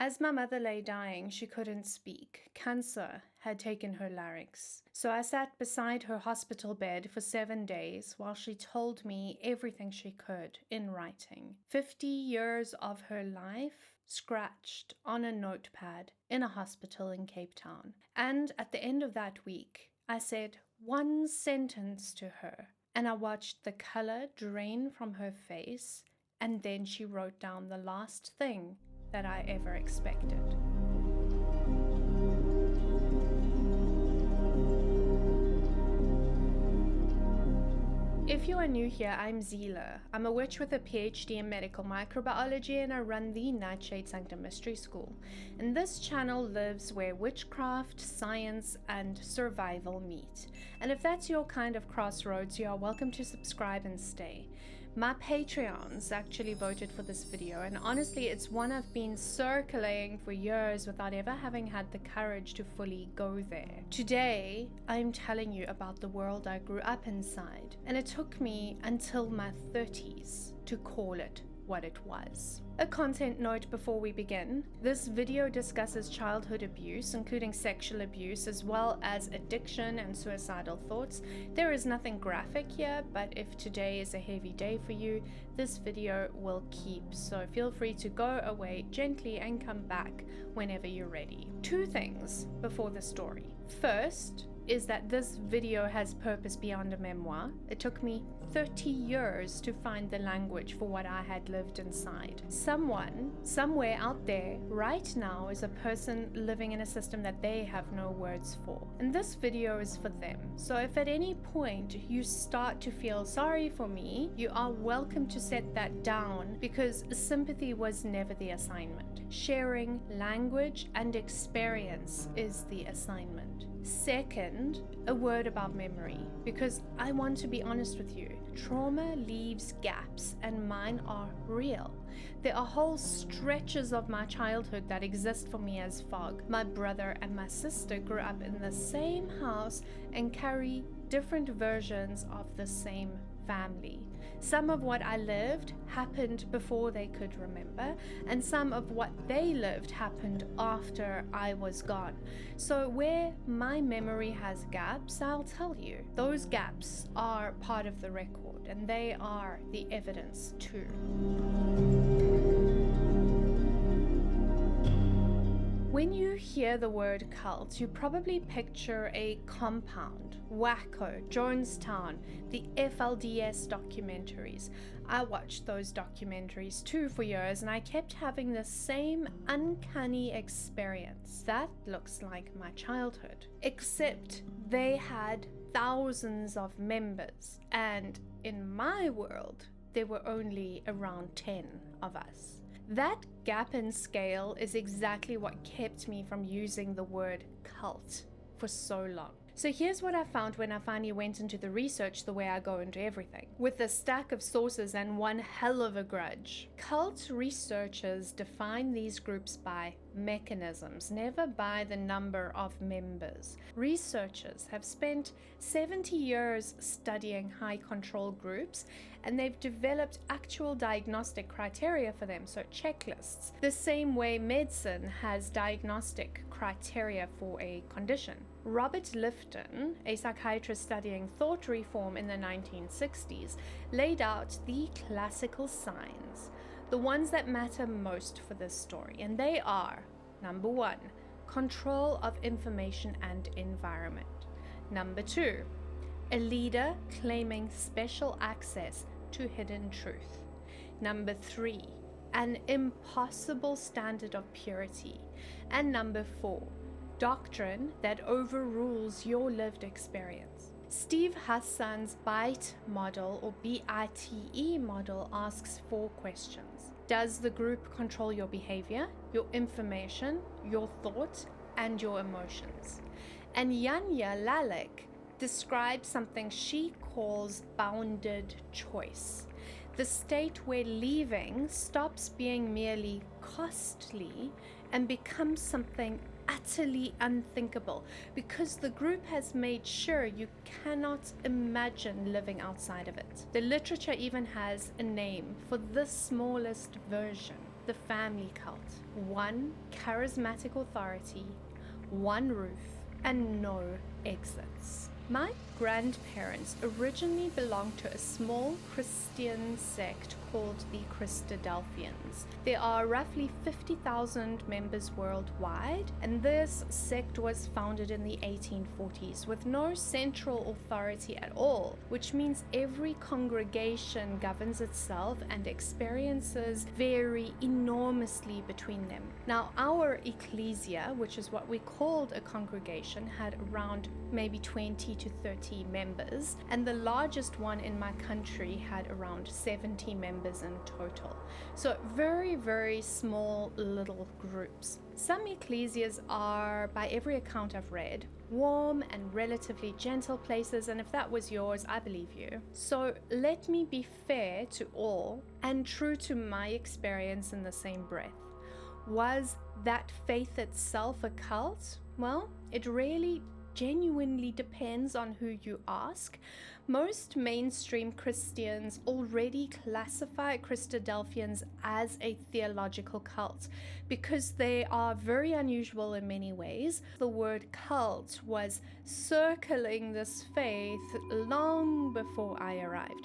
As my mother lay dying, she couldn't speak. Cancer had taken her larynx. So I sat beside her hospital bed for 7 days while she told me everything she could in writing. 50 years of her life scratched on a notepad in a hospital in Cape Town. And at the end of that week, I said one sentence to her, and I watched the color drain from her face, and then she wrote down the last thing that I ever expected. If you are new here, I'm Zila. I'm a witch with a PhD in medical microbiology, and I run the Nightshade Sanctum Mystery School. And this channel lives where witchcraft, science, and survival meet. And if that's your kind of crossroads, you are welcome to subscribe and stay. My Patreons actually voted for this video, and honestly, it's one I've been circulating for years without ever having had the courage to fully go there. Today, I'm telling you about the world I grew up inside, and it took me until my 30s to call it what it was. A content note before we begin: this video discusses childhood abuse, including sexual abuse, as well as addiction and suicidal thoughts. There is nothing graphic here, but if today is a heavy day for you, this video will keep, so feel free to go away gently and come back whenever you're ready. 2 things before the story. First is that this video has purpose beyond a memoir. It took me 30 years to find the language for what I had lived inside. Someone, somewhere out there, right now, is a person living in a system that they have no words for. And this video is for them. So if at any point you start to feel sorry for me, you are welcome to set that down, because sympathy was never the assignment. Sharing language and experience is the assignment. Second, a word about memory, because I want to be honest with you. Trauma leaves gaps, and mine are real. There are whole stretches of my childhood that exist for me as fog. My brother and my sister grew up in the same house and carry different versions of the same family. Some of what I lived happened before they could remember, and some of what they lived happened after I was gone. So where my memory has gaps, I'll tell you. Those gaps are part of the record, and they are the evidence too. When you hear the word cult, you probably picture a compound, Waco, Jonestown, the FLDS documentaries. I watched those documentaries too for years, and I kept having the same uncanny experience. That looks like my childhood, except they had thousands of members, and in my world, there were only around 10 of us. That gap in scale is exactly what kept me from using the word cult for so long. So here's what I found when I finally went into the research the way I go into everything, with a stack of sources and one hell of a grudge. Cult researchers define these groups by mechanisms, never by the number of members. Researchers have spent 70 years studying high control groups, and they've developed actual diagnostic criteria for them, so checklists, the same way medicine has diagnostic criteria for a condition. Robert Lifton, a psychiatrist studying thought reform in the 1960s, laid out the classical signs, the ones that matter most for this story, and they are: number 1, control of information and environment; number 2, a leader claiming special access to hidden truth; number 3, an impossible standard of purity; and number 4, doctrine that overrules your lived experience. Steve Hassan's BITE model, or BITE model, asks 4 questions. Does the group control your behavior, your information, your thoughts, and your emotions? And Yanya Lalick describes something she calls bounded choice, the state where leaving stops being merely costly and becomes something utterly unthinkable, because the group has made sure you cannot imagine living outside of it. The literature even has a name for the smallest version. the family cult. One charismatic authority, one roof, and no exits. My grandparents originally belonged to a small Christian sect called the Christadelphians. There are roughly 50,000 members worldwide, and this sect was founded in the 1840s with no central authority at all, which means every congregation governs itself and experiences vary enormously between them. Now, our ecclesia, which is what we called a congregation, had around maybe 20 to 30 members, and the largest one in my country had around 70 members in total. So very, very small little groups. Some ecclesias are, by every account I've read, warm and relatively gentle places, and if that was yours, I believe you. So let me be fair to all and true to my experience in the same breath. Was that faith itself a cult? Well, it really genuinely depends on who you ask. Most mainstream Christians already classify Christadelphians as a theological cult because they are very unusual in many ways. The word cult was circling this faith long before I arrived,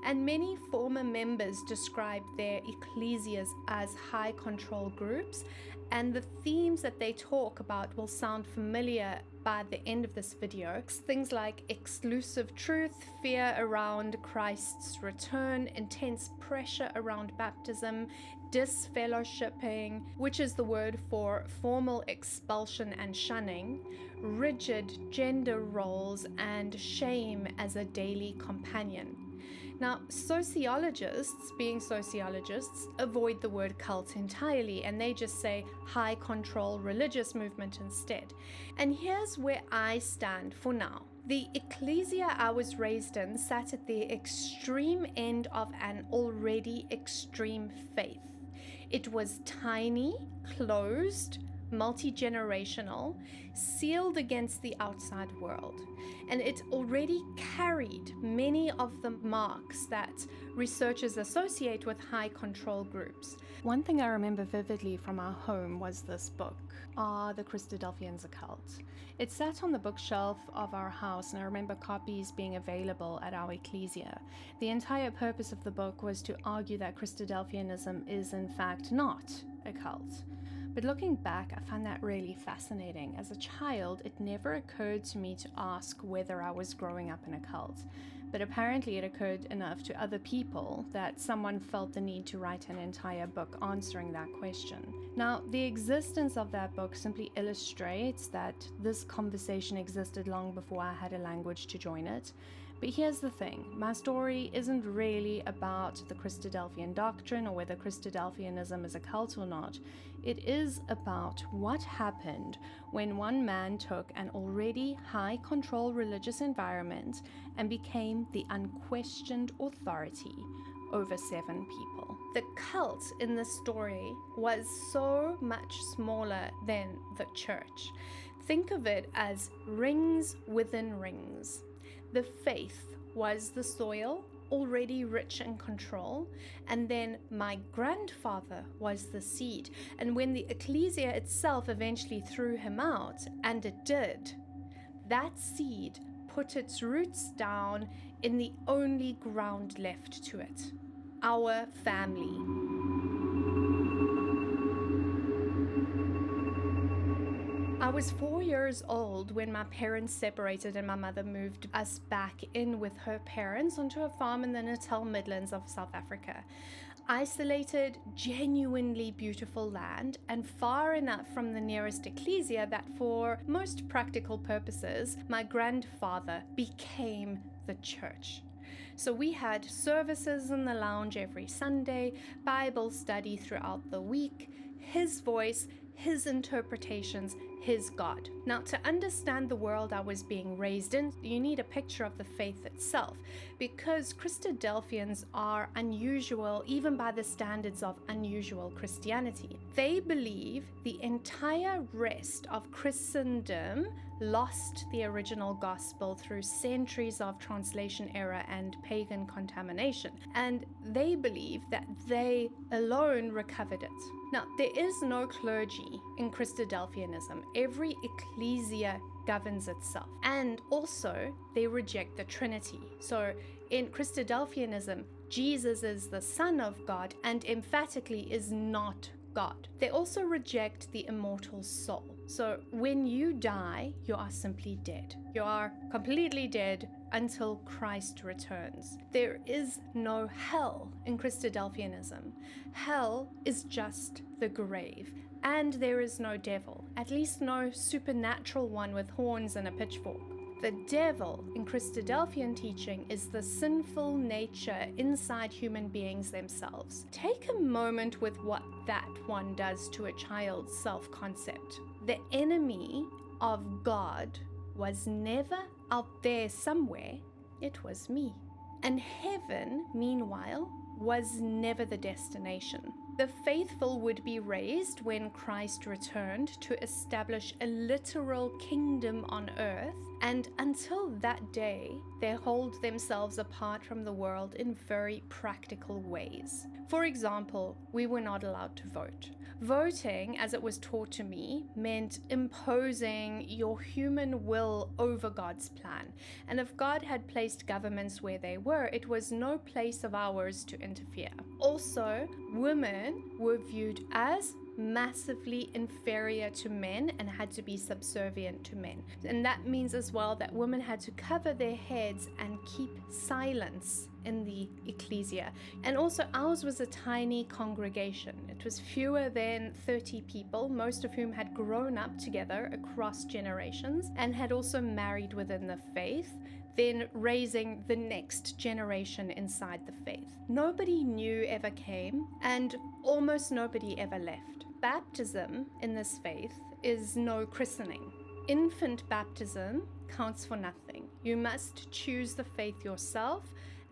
and many former members described their ecclesias as high control groups, and the themes that they talk about will sound familiar by the end of this video. Things like exclusive truth, fear around Christ's return, intense pressure around baptism, disfellowshipping, which is the word for formal expulsion and shunning, rigid gender roles, and shame as a daily companion. Now, sociologists, being sociologists, avoid the word cult entirely, and they just say high control religious movement instead. And here's where I stand for now. The ecclesia I was raised in sat at the extreme end of an already extreme faith. It was tiny, closed, multi-generational, sealed against the outside world, and it already carried many of the marks that researchers associate with high control groups. One thing I remember vividly from our home was this book, Are the Christadelphians a Cult? It sat on the bookshelf of our house, and I remember copies being available at our ecclesia. The entire purpose of the book was to argue that Christadelphianism is in fact not a cult. But looking back, I find that really fascinating. As a child, it never occurred to me to ask whether I was growing up in a cult. But apparently it occurred enough to other people that someone felt the need to write an entire book answering that question. Now, the existence of that book simply illustrates that this conversation existed long before I had a language to join it. But here's the thing, my story isn't really about the Christadelphian doctrine or whether Christadelphianism is a cult or not. It is about what happened when one man took an already high control religious environment and became the unquestioned authority over 7 people. The cult in this story was so much smaller than the church. Think of it as rings within rings. The faith was the soil, already rich in control, and then my grandfather was the seed. And when the ecclesia itself eventually threw him out, and it did, that seed put its roots down in the only ground left to it, our family. I was 4 years old when my parents separated and my mother moved us back in with her parents onto a farm in the Natal Midlands of South Africa. Isolated, genuinely beautiful land, and far enough from the nearest ecclesia that for most practical purposes, my grandfather became the church. So we had services in the lounge every Sunday, Bible study throughout the week, his voice, his interpretations, his God. Now, to understand the world I was being raised in, you need a picture of the faith itself, because Christadelphians are unusual even by the standards of unusual Christianity. They believe the entire rest of Christendom lost the original gospel through centuries of translation error and pagan contamination, and they believe that they alone recovered it. Now, there is no clergy in Christadelphianism. Every ecclesia governs itself. And also, they reject the Trinity. So, in Christadelphianism, Jesus is the Son of God and emphatically is not God. They also reject the immortal soul. So when you die, you are simply dead. You are completely dead until Christ returns. There is no hell in Christadelphianism. Hell is just the grave. And there is no devil, at least no supernatural one with horns and a pitchfork. The devil in Christadelphian teaching is the sinful nature inside human beings themselves. Take a moment with what that one does to a child's self-concept. The enemy of God was never out there somewhere, it was me. And heaven, meanwhile, was never the destination. The faithful would be raised when Christ returned to establish a literal kingdom on earth, and until that day, they hold themselves apart from the world in very practical ways. For example, we were not allowed to vote. Voting, as it was taught to me, meant imposing your human will over God's plan. And if God had placed governments where they were, it was no place of ours to interfere. Also, women were viewed as massively inferior to men and had to be subservient to men. And that means as well that women had to cover their heads and keep silence in the ecclesia. And also ours was a tiny congregation. It was fewer than 30 people, most of whom had grown up together across generations and had also married within the faith, then raising the next generation inside the faith. Nobody new ever came, and almost nobody ever left. Baptism in this faith is no christening. Infant baptism counts for nothing. You must choose the faith yourself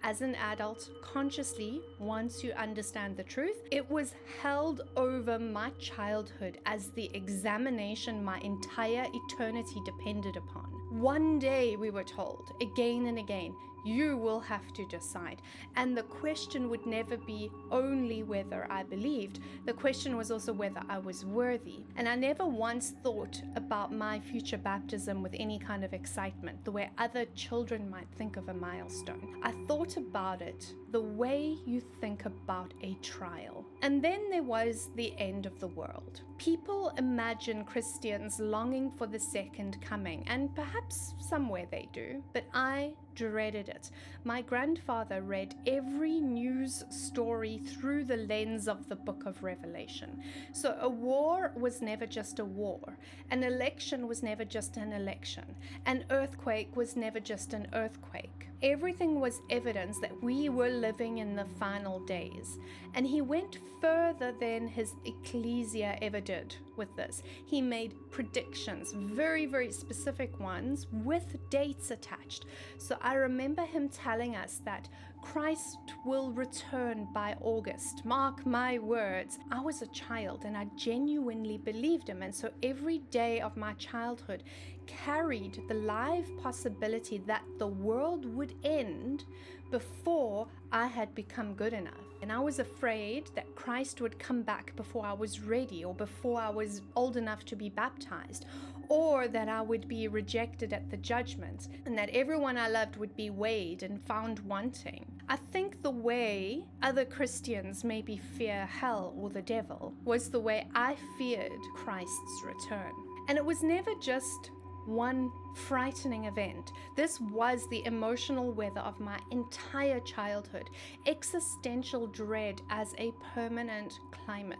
as an adult consciously once you understand the truth. It was held over my childhood as the examination my entire eternity depended upon. One day, we were told, again and again, you will have to decide. And the question would never be only whether I believed. The question was also whether I was worthy. And I never once thought about my future baptism with any kind of excitement, the way other children might think of a milestone. I thought about it the way you think about a trial. And then there was the end of the world. People imagine Christians longing for the second coming, and perhaps somewhere they do, but I dreaded it. My grandfather read every news story through the lens of the book of Revelation. So a war was never just a war. An election was never just an election. An earthquake was never just an earthquake. Everything was evidence that we were living in the final days. And he went further than his ecclesia ever did with this. He made predictions, very, very specific ones with dates attached. So I remember him telling us that Christ will return by August. Mark my words. I was a child and I genuinely believed him. And so every day of my childhood carried the live possibility that the world would end before I had become good enough. And I was afraid that Christ would come back before I was ready, or before I was old enough to be baptized, or that I would be rejected at the judgment, and that everyone I loved would be weighed and found wanting. I think the way other Christians maybe fear hell or the devil was the way I feared Christ's return. And it was never just one frightening event. This was the emotional weather of my entire childhood, existential dread as a permanent climate.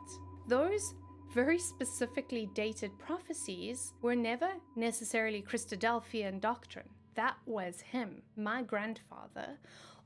Those very specifically dated prophecies were never necessarily Christadelphian doctrine. That was him, my grandfather,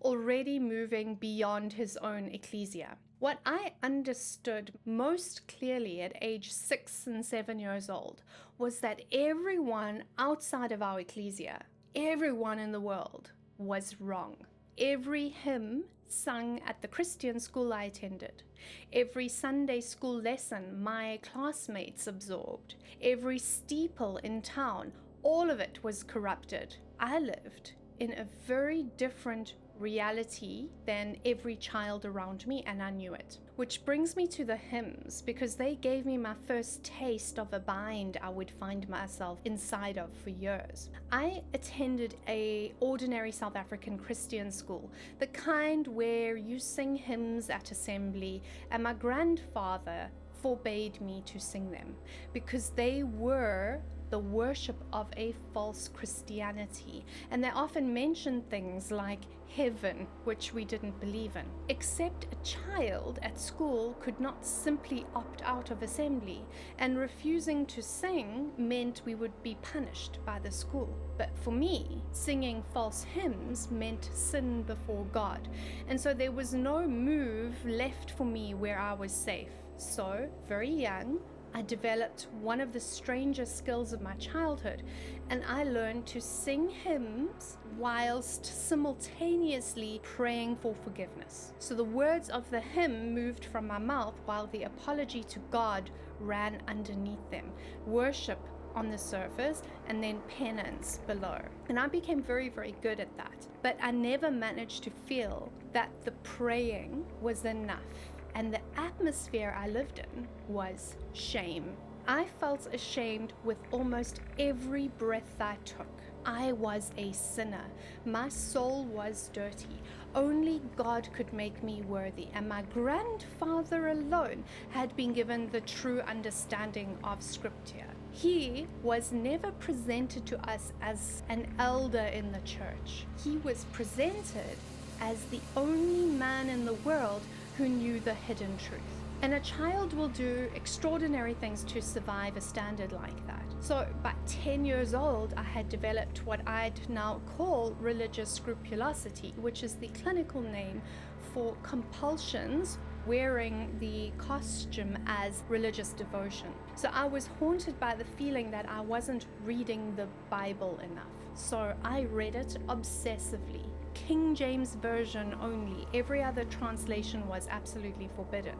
already moving beyond his own ecclesia. What I understood most clearly at age 6 and 7 years old was that everyone outside of our ecclesia, everyone in the world, was wrong. Every hymn sung at the Christian school I attended, every Sunday school lesson my classmates absorbed, every steeple in town, all of it was corrupted. I lived in a very different reality than every child around me, and I knew it. Which brings me to the hymns, because they gave me my first taste of a bind I would find myself inside of for years. I attended a ordinary South African Christian school, the kind where you sing hymns at assembly, and my grandfather forbade me to sing them because they were the worship of a false Christianity, and they often mentioned things like heaven, which we didn't believe in. Except a child at school could not simply opt out of assembly, and refusing to sing meant we would be punished by the school. But for me, singing false hymns meant sin before God, and so there was no move left for me where I was safe. So, very young, I developed one of the strangest skills of my childhood, and I learned to sing hymns whilst simultaneously praying for forgiveness. So the words of the hymn moved from my mouth while the apology to God ran underneath them. Worship on the surface and then penance below. And I became very, very good at that. But I never managed to feel that the praying was enough. And the atmosphere I lived in was shame. I felt ashamed with almost every breath I took. I was a sinner. My soul was dirty. Only God could make me worthy, and my grandfather alone had been given the true understanding of Scripture. He was never presented to us as an elder in the church. He was presented as the only man in the world who knew the hidden truth. And a child will do extraordinary things to survive a standard like that. So by 10 years old, I had developed what I'd now call religious scrupulosity, which is the clinical name for compulsions wearing the costume as religious devotion. So I was haunted by the feeling that I wasn't reading the Bible enough. So I read it obsessively. King James Version only. Every other translation was absolutely forbidden.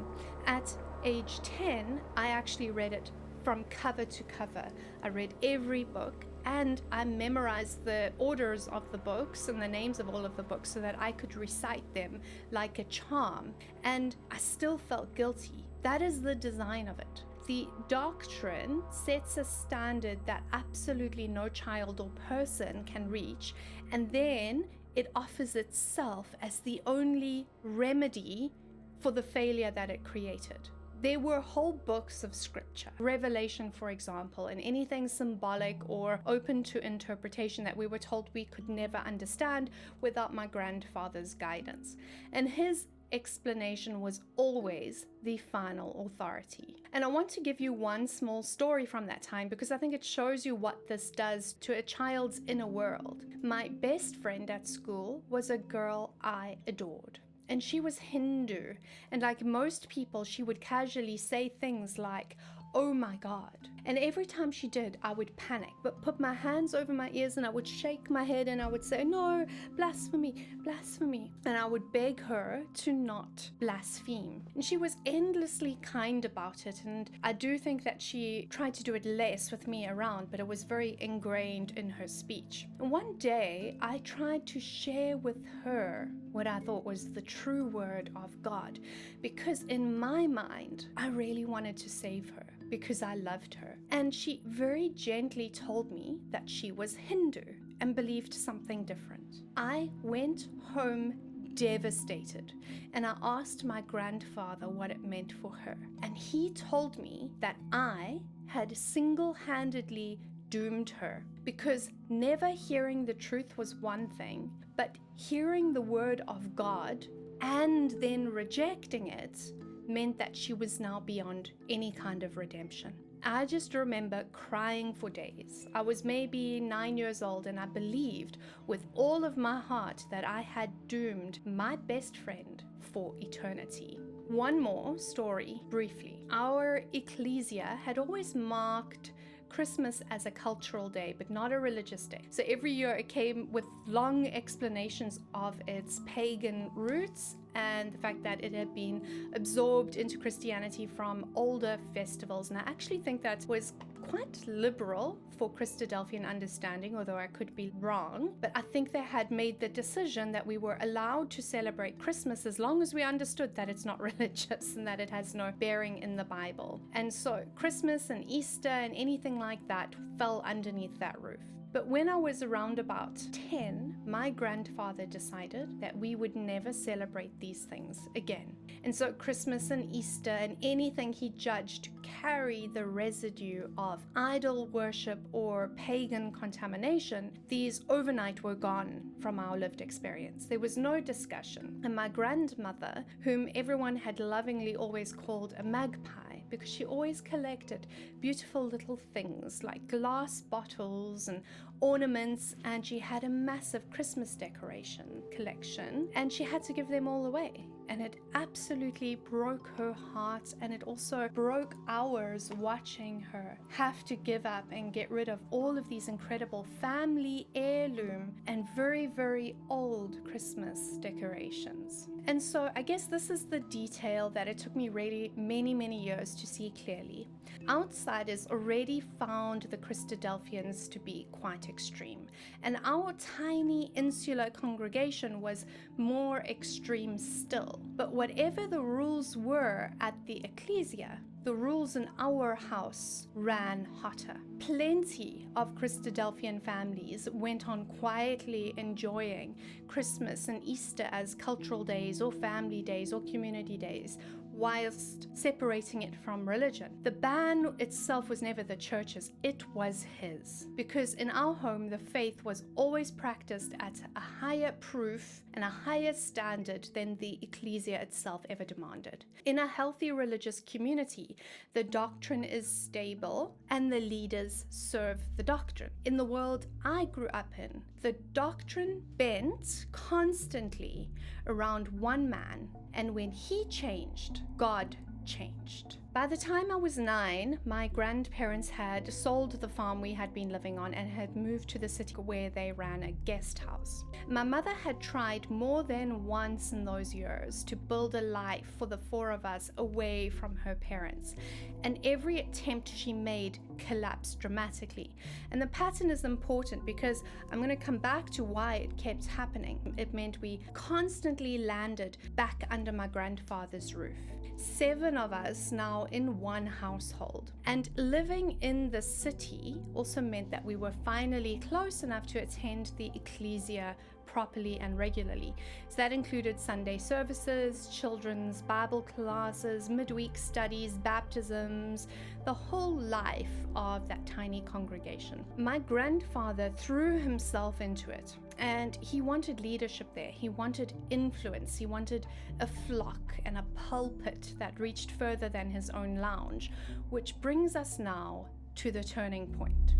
At age 10, I actually read it from cover to cover. I read every book, and I memorized the orders of the books and the names of all of the books so that I could recite them like a charm. And I still felt guilty. That is the design of it. The doctrine sets a standard that absolutely no child or person can reach, and then it offers itself as the only remedy for the failure that it created. There were whole books of scripture, Revelation, for example, and anything symbolic or open to interpretation that we were told we could never understand without my grandfather's guidance. And his explanation was always the final authority. And I want to give you one small story from that time because I think it shows you what this does to a child's inner world. My best friend at school was a girl I adored. And she was Hindu. And like most people, she would casually say things like, "Oh my God." And every time she did, I would panic, but put my hands over my ears and I would shake my head and I would say, "No, blasphemy, blasphemy." And I would beg her to not blaspheme. And she was endlessly kind about it. And I do think that she tried to do it less with me around, but it was very ingrained in her speech. And one day I tried to share with her what I thought was the true word of God, because in my mind, I really wanted to save her because I loved her. And she very gently told me that she was Hindu and believed something different. I went home devastated, and I asked my grandfather what it meant for her. And he told me that I had single-handedly doomed her, because never hearing the truth was one thing, but hearing the word of God and then rejecting it meant that she was now beyond any kind of redemption. I just remember crying for days. I was maybe 9 years old, and I believed with all of my heart that I had doomed my best friend for eternity. One more story, briefly. Our ecclesia had always marked Christmas as a cultural day, but not a religious day. So every year it came with long explanations of its pagan roots and the fact that it had been absorbed into Christianity from older festivals. And I actually think that was quite liberal for Christadelphian understanding, although I could be wrong. But I think they had made the decision that we were allowed to celebrate Christmas as long as we understood that it's not religious and that it has no bearing in the Bible. And so Christmas and Easter and anything like that fell underneath that roof. But when I was around about 10, my grandfather decided that we would never celebrate these things again. And so Christmas and Easter and anything he judged to carry the residue of idol worship or pagan contamination, these overnight were gone from our lived experience. There was no discussion. And my grandmother, whom everyone had lovingly always called a magpie, because she always collected beautiful little things like glass bottles and ornaments, and she had a massive Christmas decoration collection, and she had to give them all away. And it absolutely broke her heart, and it also broke ours watching her have to give up and get rid of all of these incredible family heirloom and very, very old Christmas decorations. And so I guess this is the detail that it took me really many, many years to see clearly. Outsiders already found the Christadelphians to be quite extreme, and our tiny insular congregation was more extreme still. But whatever the rules were at the ecclesia, the rules in our house ran hotter. Plenty of Christadelphian families went on quietly enjoying Christmas and Easter as cultural days or family days or community days, whilst separating it from religion. The ban itself was never the church's, it was his. Because in our home, the faith was always practiced at a higher proof and a higher standard than the ecclesia itself ever demanded. In a healthy religious community, the doctrine is stable and the leaders serve the doctrine. In the world I grew up in, the doctrine bent constantly around one man, and when he changed, God changed. By the time I was 9, my grandparents had sold the farm we had been living on and had moved to the city where they ran a guest house. My mother had tried more than once in those years to build a life for the 4 of us away from her parents, and every attempt she made collapsed dramatically. And the pattern is important because I'm going to come back to why it kept happening. It meant we constantly landed back under my grandfather's roof. 7 of us now in one household. And living in the city also meant that we were finally close enough to attend the ecclesia properly and regularly. So that included Sunday services, children's Bible classes, midweek studies, baptisms, the whole life of that tiny congregation. My grandfather threw himself into it, and he wanted leadership there. He wanted influence. He wanted a flock and a pulpit that reached further than his own lounge, which brings us now to the turning point.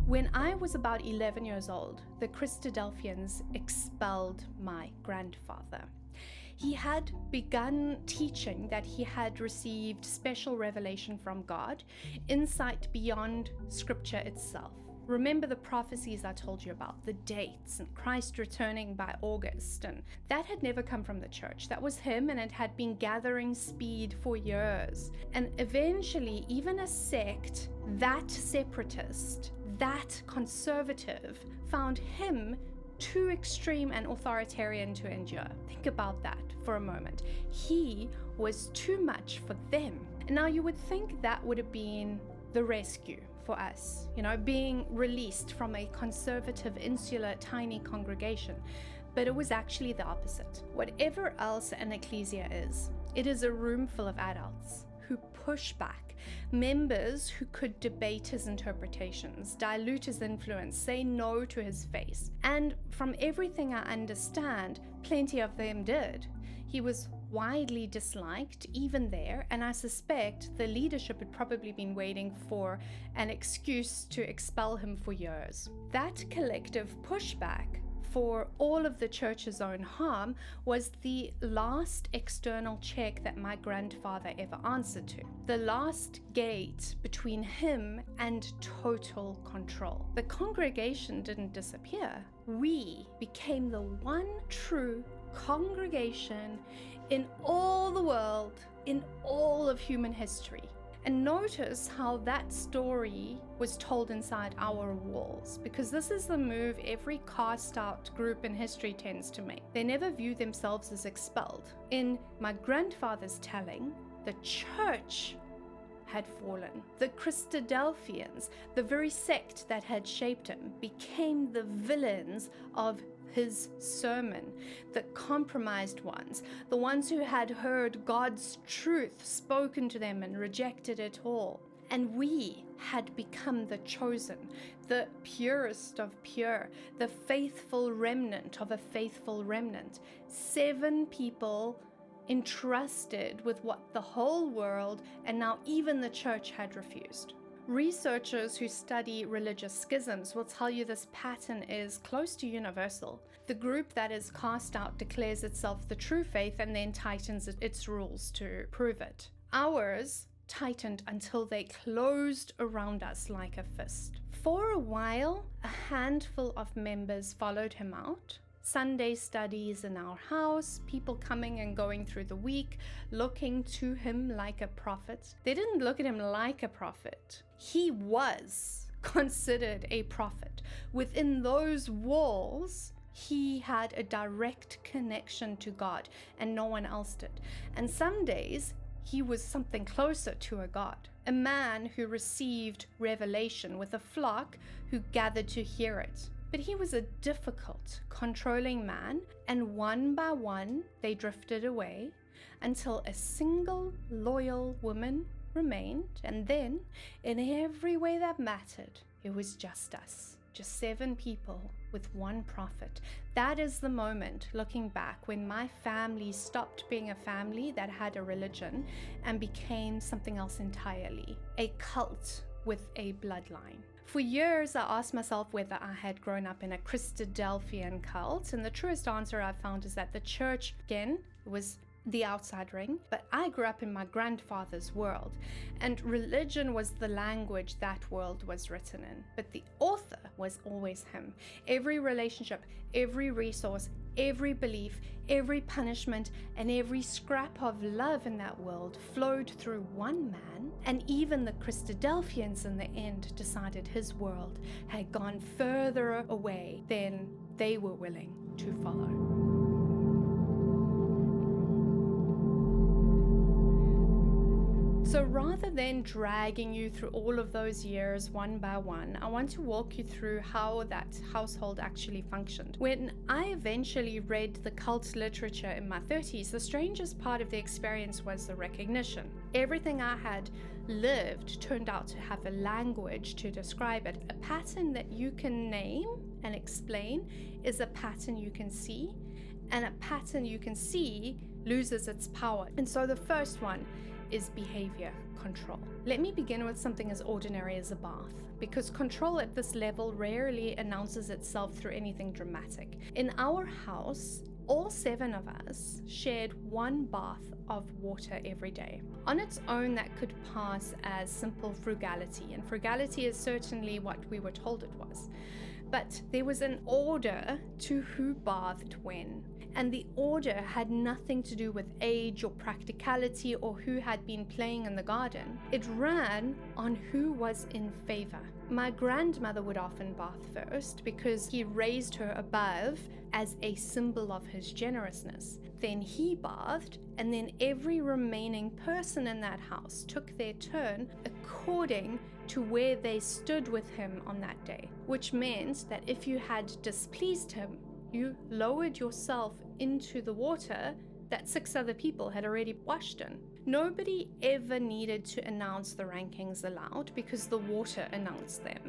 When I was about 11 years old, the Christadelphians expelled my grandfather. He had begun teaching that he had received special revelation from God, insight beyond Scripture itself. Remember the prophecies I told you about, the dates and Christ returning by August, and that had never come from the church. That was him, and it had been gathering speed for years. And eventually, even a sect that separatist, that conservative, found him too extreme and authoritarian to endure. Think about that for a moment. He was too much for them. And now you would think that would have been the rescue for us, being released from a conservative, insular, tiny congregation. But it was actually the opposite. Whatever else an ecclesia is, it is a room full of adults who push back, members who could debate his interpretations, dilute his influence, say no to his face. And from everything I understand, plenty of them did. He was widely disliked even there, and I suspect the leadership had probably been waiting for an excuse to expel him for years. That collective pushback for all of the church's own harm was the last external check that my grandfather ever answered to. The last gate between him and total control. The congregation didn't disappear. We became the one true congregation in all the world, in all of human history. And notice how that story was told inside our walls, because this is the move every cast out group in history tends to make. They never view themselves as expelled. In my grandfather's telling, the church had fallen. The Christadelphians, the very sect that had shaped him, became the villains of his sermon, the compromised ones, the ones who had heard God's truth spoken to them and rejected it all. And we had become the chosen, the purest of pure, the faithful remnant of a faithful remnant. 7 people entrusted with what the whole world and now even the church had refused. Researchers who study religious schisms will tell you this pattern is close to universal. The group that is cast out declares itself the true faith and then tightens its rules to prove it. Ours tightened until they closed around us like a fist. For a while, a handful of members followed him out. Sunday studies in our house, people coming and going through the week, looking to him like a prophet. They didn't look at him like a prophet. He was considered a prophet. Within those walls, he had a direct connection to God, and no one else did. And some days, he was something closer to a God, a man who received revelation with a flock who gathered to hear it. But he was a difficult, controlling man, and one by one they drifted away until a single loyal woman remained, and then, in every way that mattered, it was just us. Just 7 people with one prophet. That is the moment, looking back, when my family stopped being a family that had a religion and became something else entirely. A cult with a bloodline. For years, I asked myself whether I had grown up in a Christadelphian cult, and the truest answer I've found is that the church, again, was the outside ring, but I grew up in my grandfather's world, and religion was the language that world was written in, but the author was always him. Every relationship, every resource, every belief, every punishment, and every scrap of love in that world flowed through one man, and even the Christadelphians in the end decided his world had gone further away than they were willing to follow. So rather than dragging you through all of those years one by one, I want to walk you through how that household actually functioned. When I eventually read the cult literature in my 30s, the strangest part of the experience was the recognition. Everything I had lived turned out to have a language to describe it. A pattern that you can name and explain is a pattern you can see, and a pattern you can see loses its power. And so the first one is behavior control. Let me begin with something as ordinary as a bath, because control at this level rarely announces itself through anything dramatic. In our house, all 7 of us shared one bath of water every day. On its own, that could pass as simple frugality, and frugality is certainly what we were told it was. But there was an order to who bathed when. And the order had nothing to do with age or practicality or who had been playing in the garden. It ran on who was in favor. My grandmother would often bath first because he raised her above as a symbol of his generousness. Then he bathed, and then every remaining person in that house took their turn according to where they stood with him on that day, which meant that if you had displeased him, you lowered yourself into the water that 6 other people had already washed in. Nobody ever needed to announce the rankings aloud because the water announced them.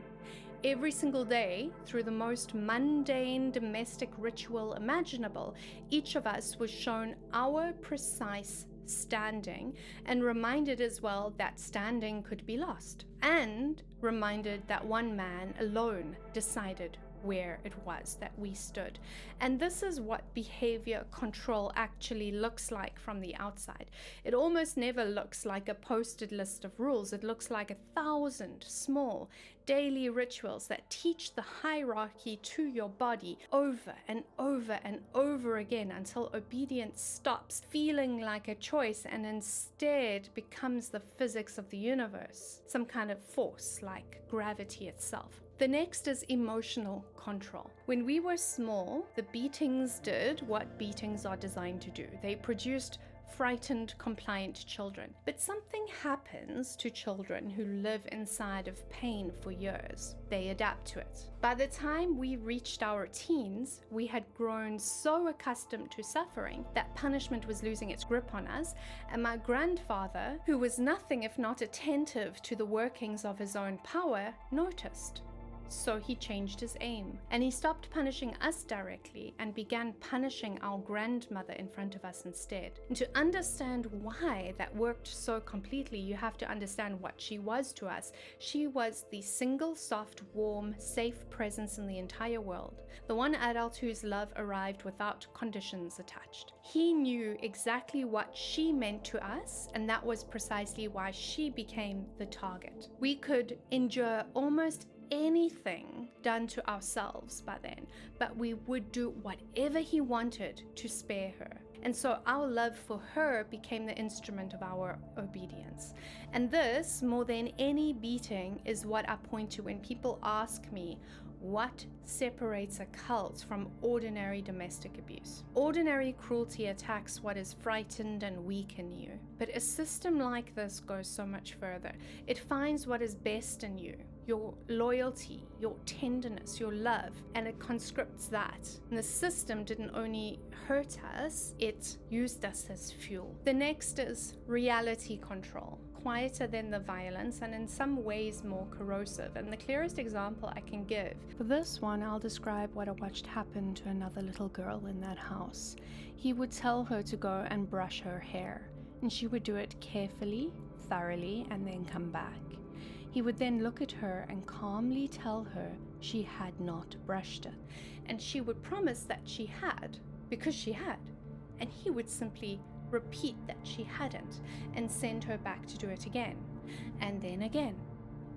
Every single day, through the most mundane domestic ritual imaginable, each of us was shown our precise standing and reminded as well that standing could be lost, and reminded that one man alone decided where it was that we stood. And this is what behavior control actually looks like from the outside. It almost never looks like a posted list of rules. It looks like 1,000 small daily rituals that teach the hierarchy to your body over and over and over again until obedience stops feeling like a choice and instead becomes the physics of the universe, some kind of force like gravity itself. The next is emotional control. When we were small, the beatings did what beatings are designed to do. They produced frightened, compliant children. But something happens to children who live inside of pain for years. They adapt to it. By the time we reached our teens, we had grown so accustomed to suffering that punishment was losing its grip on us, and my grandfather, who was nothing if not attentive to the workings of his own power, noticed. So he changed his aim, and he stopped punishing us directly and began punishing our grandmother in front of us instead. And to understand why that worked so completely, you have to understand what she was to us. She was the single, soft, warm, safe presence in the entire world. The one adult whose love arrived without conditions attached. He knew exactly what she meant to us, and that was precisely why she became the target. We could endure almost anything done to ourselves by then, but we would do whatever he wanted to spare her. And so our love for her became the instrument of our obedience. And this, more than any beating, is what I point to when people ask me, what separates a cult from ordinary domestic abuse? Ordinary cruelty attacks what is frightened and weak in you. But a system like this goes so much further. It finds what is best in you, your loyalty, your tenderness, your love, and it conscripts that. And the system didn't only hurt us, it used us as fuel. The next is reality control. Quieter than the violence and in some ways more corrosive. And the clearest example I can give for this one, I'll describe what I watched happen to another little girl in that house. He would tell her to go and brush her hair, and she would do it carefully, thoroughly, and then come back. He would then look at her and calmly tell her she had not brushed it, and she would promise that she had, because she had, and he would simply repeat that she hadn't and send her back to do it again, and then again,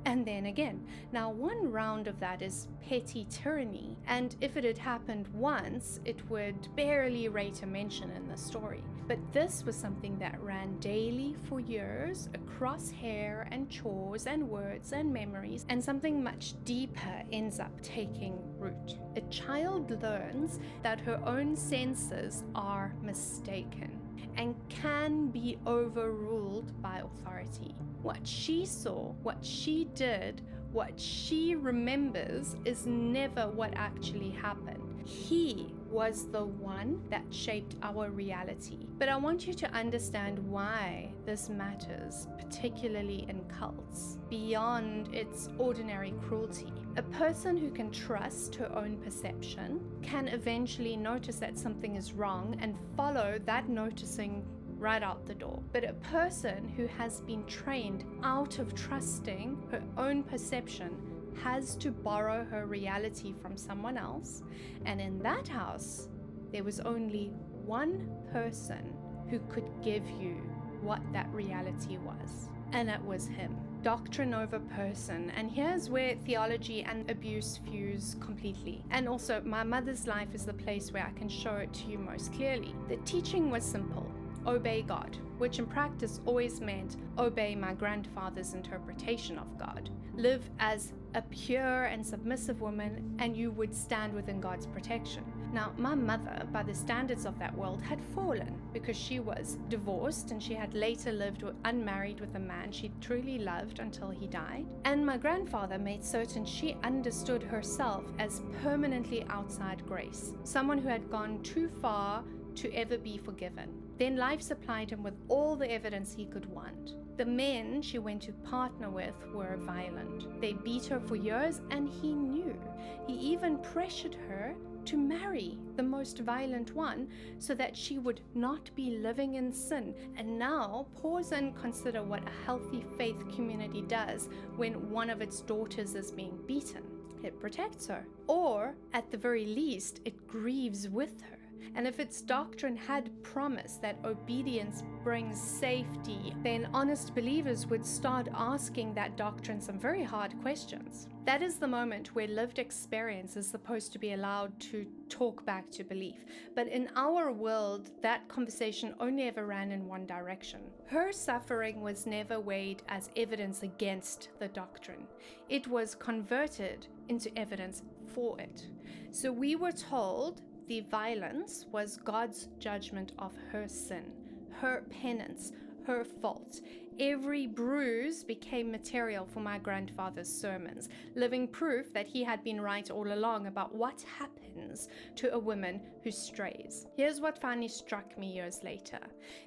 and then again. Now, one round of that is petty tyranny, and if it had happened once, it would barely rate a mention in the story. But this was something that ran daily for years across hair and chores and words and memories, and something much deeper ends up taking root. A child learns that her own senses are mistaken and can be overruled by authority. What she saw, what she did, what she remembers is never what actually happened. He was the one that shaped our reality. But I want you to understand why this matters, particularly in cults, beyond its ordinary cruelty. A person who can trust her own perception can eventually notice that something is wrong and follow that noticing right out the door. But a person who has been trained out of trusting her own perception has to borrow her reality from someone else, and in that house there was only one person who could give you what that reality was, and it was him. Doctrine over person. And here's where theology and abuse fuse completely. And also, my mother's life is the place where I can show it to you most clearly. The teaching was simple: obey God, which in practice always meant obey my grandfather's interpretation of God. Live as a pure and submissive woman, and you would stand within God's protection. Now, my mother, by the standards of that world, had fallen because she was divorced, and she had later lived unmarried with a man she truly loved until he died. And my grandfather made certain she understood herself as permanently outside grace, someone who had gone too far to ever be forgiven. Then life supplied him with all the evidence he could want. The men she went to partner with were violent. They beat her for years, and he knew. He even pressured her to marry the most violent one so that she would not be living in sin. And now pause and consider what a healthy faith community does when one of its daughters is being beaten. it protects her. Or, at the very least, it grieves with her. And if its doctrine had promised that obedience brings safety, then honest believers would start asking that doctrine some very hard questions. That is the moment where lived experience is supposed to be allowed to talk back to belief. But in our world, that conversation only ever ran in one direction. Her suffering was never weighed as evidence against the doctrine. It was converted into evidence for it. So we were told the violence was God's judgment of her sin, her penance, her fault. Every bruise became material for my grandfather's sermons, living proof that he had been right all along about what happens to a woman who strays. Here's what finally struck me years later.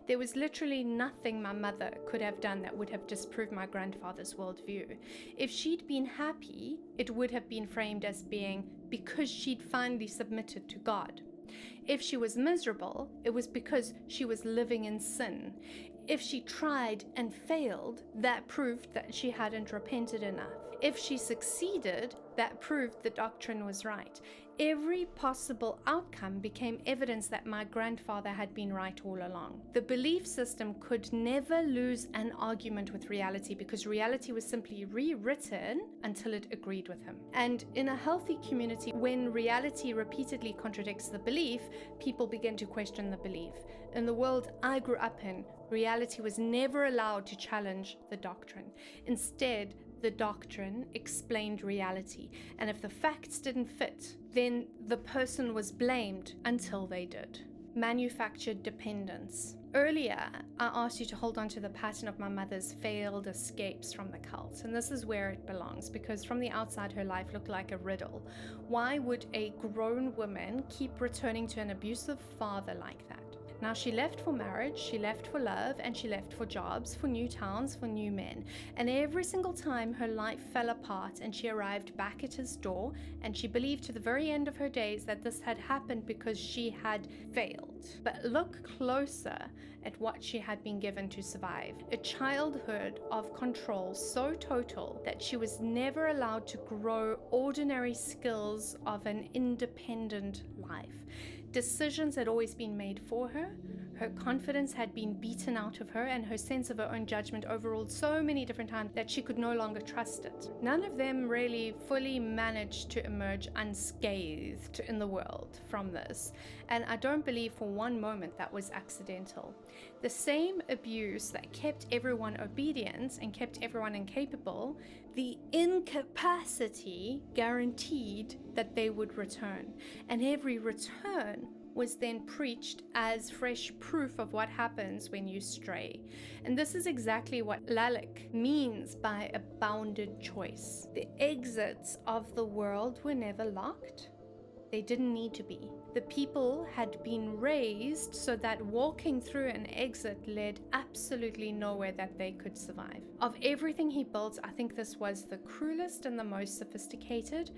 There was literally nothing my mother could have done that would have disproved my grandfather's worldview. If she'd been happy, it would have been framed as being because she'd finally submitted to God. If she was miserable, it was because she was living in sin. If she tried and failed, that proved that she hadn't repented enough. If she succeeded, that proved the doctrine was right. Every possible outcome became evidence that my grandfather had been right all along. The belief system could never lose an argument with reality because reality was simply rewritten until it agreed with him. And in a healthy community, when reality repeatedly contradicts the belief, people begin to question the belief. In the world I grew up in, reality was never allowed to challenge the doctrine. Instead, the doctrine explained reality, and if the facts didn't fit, then the person was blamed until they did. Manufactured dependence. Earlier, I asked you to hold on to the pattern of my mother's failed escapes from the cult, and this is where it belongs, because from the outside her life looked like a riddle. Why would a grown woman keep returning to an abusive father like that? Now, she left for marriage, she left for love, and she left for jobs, for new towns, for new men. And every single time her life fell apart and she arrived back at his door, and she believed to the very end of her days that this had happened because she had failed. But look closer at what she had been given to survive. A childhood of control so total that she was never allowed to grow ordinary skills of an independent life. Decisions had always been made for her. Her confidence had been beaten out of her, and her sense of her own judgment overruled so many different times that she could no longer trust it. None of them really fully managed to emerge unscathed in the world from this, and I don't believe for one moment that was accidental. The same abuse that kept everyone obedient and kept everyone incapable, the incapacity guaranteed that they would return, and every return was then preached as fresh proof of what happens when you stray. And this is exactly what Lalek means by a bounded choice. The exits of the world were never locked. They didn't need to be. The people had been raised so that walking through an exit led absolutely nowhere that they could survive. Of everything he built, I think this was the cruelest and the most sophisticated,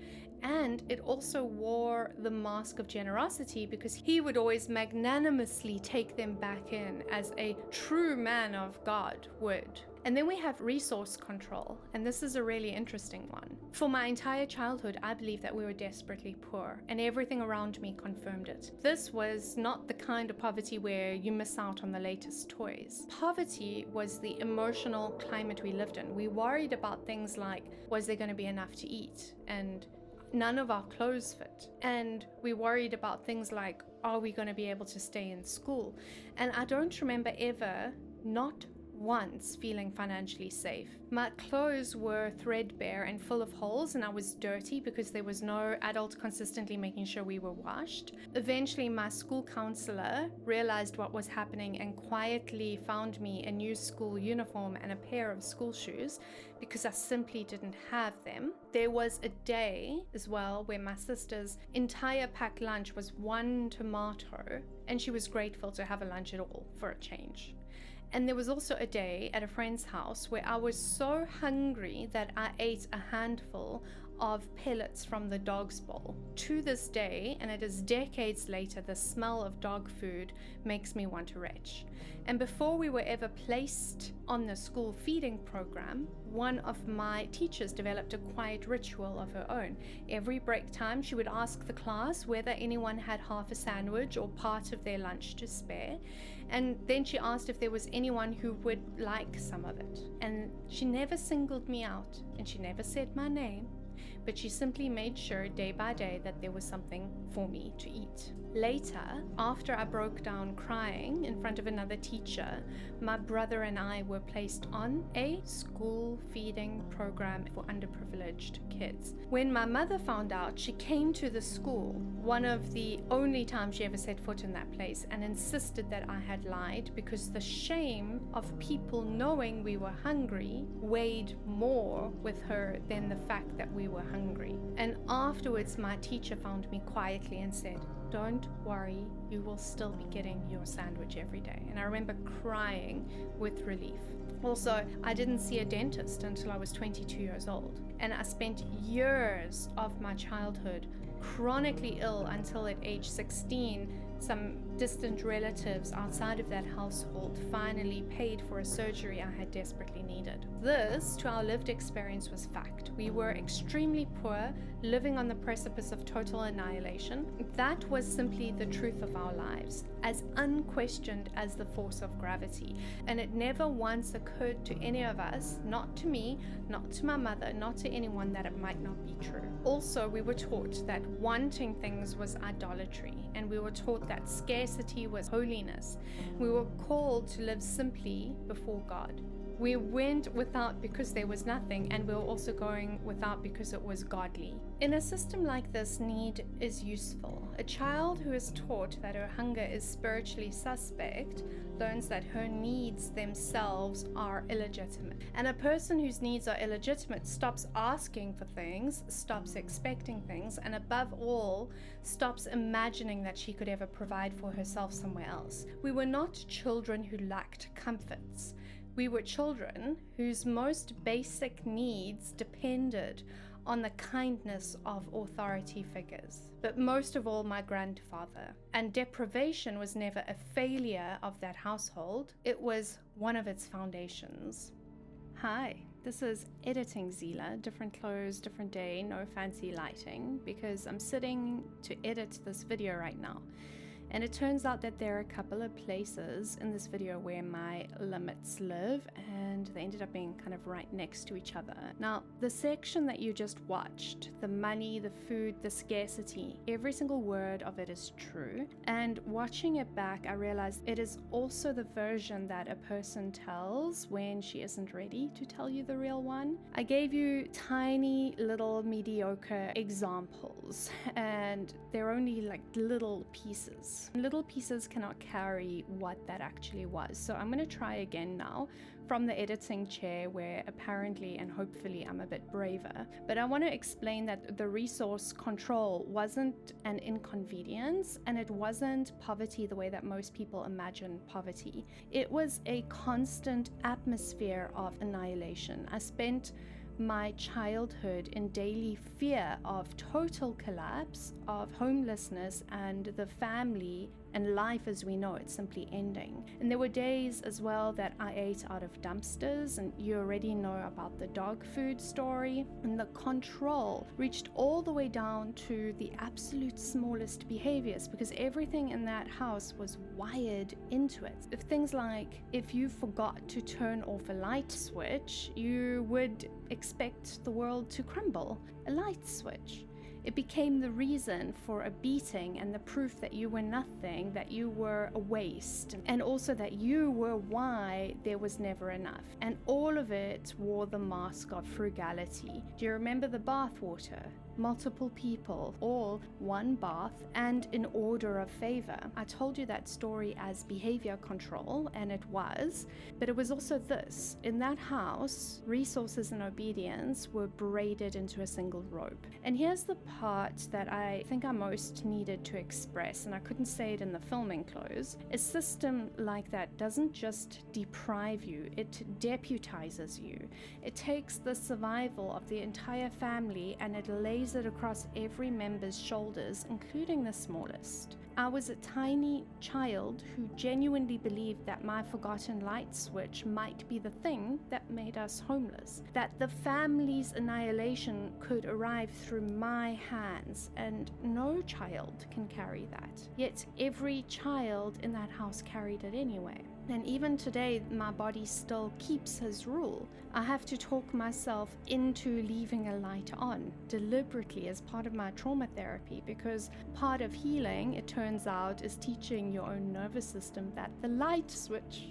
and it also wore the mask of generosity because he would always magnanimously take them back in as a true man of God would. And then we have resource control, and this is a really interesting one. For my entire childhood, I believed that we were desperately poor, and everything around me confirmed it. This was not the kind of poverty where you miss out on the latest toys. Poverty was the emotional climate we lived in. We worried about things like, was there going to be enough to eat? And none of our clothes fit. And we worried about things like, are we going to be able to stay in school? And I don't remember ever not once feeling financially safe. My clothes were threadbare and full of holes, and I was dirty because there was no adult consistently making sure we were washed. Eventually, my school counselor realized what was happening and quietly found me a new school uniform and a pair of school shoes because I simply didn't have them. There was a day as well where my sister's entire packed lunch was one tomato, and she was grateful to have a lunch at all for a change. And there was also a day at a friend's house where I was so hungry that I ate a handful of pellets from the dog's bowl. To this day, and it is decades later, the smell of dog food makes me want to retch. And before we were ever placed on the school feeding program, one of my teachers developed a quiet ritual of her own. Every break time, she would ask the class whether anyone had half a sandwich or part of their lunch to spare. And then she asked if there was anyone who would like some of it. And she never singled me out, and she never said my name, but she simply made sure day by day that there was something for me to eat. Later, after I broke down crying in front of another teacher, my brother and I were placed on a school feeding program for underprivileged kids. When my mother found out, she came to the school, one of the only times she ever set foot in that place, and insisted that I had lied because the shame of people knowing we were hungry weighed more with her than the fact that we were hungry. And afterwards, my teacher found me quietly and said, "Don't worry, you will still be getting your sandwich every day." And I remember crying with relief. Also, I didn't see a dentist until I was 22 years old. And I spent years of my childhood chronically ill until at age 16, some distant relatives outside of that household finally paid for a surgery I had desperately needed. This, to our lived experience, was fact. We were extremely poor, living on the precipice of total annihilation. That was simply the truth of our lives, as unquestioned as the force of gravity. And it never once occurred to any of us, not to me, not to my mother, not to anyone, that it might not be true. Also, we were taught that wanting things was idolatry, and we were taught that scarcity was holiness. We were called to live simply before God. We went without because there was nothing, and we were also going without because it was godly. In a system like this, need is useful. A child who is taught that her hunger is spiritually suspect learns that her needs themselves are illegitimate. And a person whose needs are illegitimate stops asking for things, stops expecting things, and above all, stops imagining that she could ever provide for herself somewhere else. We were not children who lacked comforts. We were children whose most basic needs depended on the kindness of authority figures, but most of all my grandfather. And deprivation was never a failure of that household, it was one of its foundations. Hi, this is Editing Zila, different clothes, different day, no fancy lighting, because I'm sitting to edit this video right now. And it turns out that there are a couple of places in this video where my limits live, and they ended up being kind of right next to each other. Now, the section that you just watched, the money, the food, the scarcity, every single word of it is true. And watching it back, I realized it is also the version that a person tells when she isn't ready to tell you the real one. I gave you tiny little mediocre examples, and they're only like little pieces. Little pieces cannot carry what that actually was. So I'm going to try again now from the editing chair, where apparently and hopefully I'm a bit braver. But I want to explain that the resource control wasn't an inconvenience, and it wasn't poverty the way that most people imagine poverty. It was a constant atmosphere of annihilation. I spent my childhood in daily fear of total collapse, of homelessness, and the family and life as we know it simply ending. And there were days as well that I ate out of dumpsters, and you already know about the dog food story. And the control reached all the way down to the absolute smallest behaviors, because everything in that house was wired into it. If things like, if you forgot to turn off a light switch, you would expect the world to crumble. A light switch. It became the reason for a beating and the proof that you were nothing, that you were a waste, and also that you were why there was never enough. And all of it wore the mask of frugality. Do you remember the bath water? multiple people, all one bath and in order of favor. I told you that story as behavior control, and it was, but it was also this. In that house, resources and obedience were braided into a single rope. And here's the part that I think I most needed to express, and I couldn't say it in the filming close. A system like that doesn't just deprive you, it deputizes you. It takes the survival of the entire family and it lays it across every member's shoulders, including the smallest. I was a tiny child who genuinely believed that my forgotten light switch might be the thing that made us homeless, that the family's annihilation could arrive through my hands, and no child can carry that. Yet every child in that house carried it anyway. And even today, my body still keeps his rule. I have to talk myself into leaving a light on deliberately as part of my trauma therapy, because part of healing, it turns out, is teaching your own nervous system that the light switch